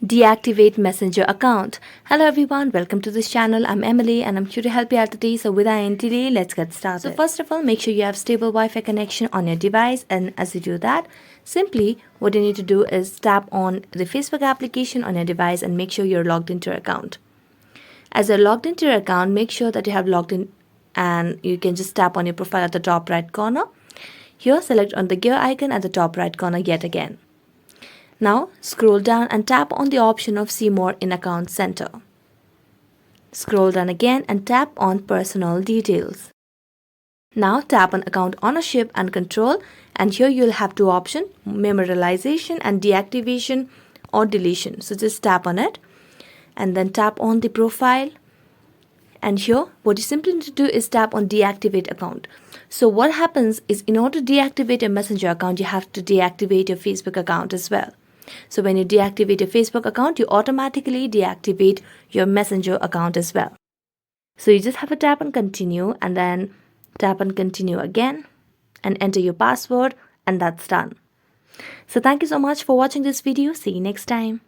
Deactivate Messenger account. Hello everyone, welcome to this channel. I'm Emily and I'm here to help you out today. So without any delay, let's get started. So first of all, make sure you have stable Wi-Fi connection on your device, and as you do that, simply what you need to do is tap on the Facebook application on your device and make sure you're logged into your account. As you're logged into your account, make sure that you have logged in, and you can just tap on your profile at the top right corner. Here, select on the gear icon at the top right corner yet again. Now, scroll down and tap on the option of See More in Account Center. Scroll down again and tap on Personal Details. Now, tap on Account Ownership and Control, and here you'll have two options, Memorialization and Deactivation or Deletion. So just tap on it and then tap on the profile. And here, what you simply need to do is tap on Deactivate Account. So what happens is, in order to deactivate your Messenger account, you have to deactivate your Facebook account as well. So when you deactivate your Facebook account, you automatically deactivate your Messenger account as well. So you just have to tap on Continue and then tap on Continue again and enter your password, and that's done. So thank you so much for watching this video. See you next time.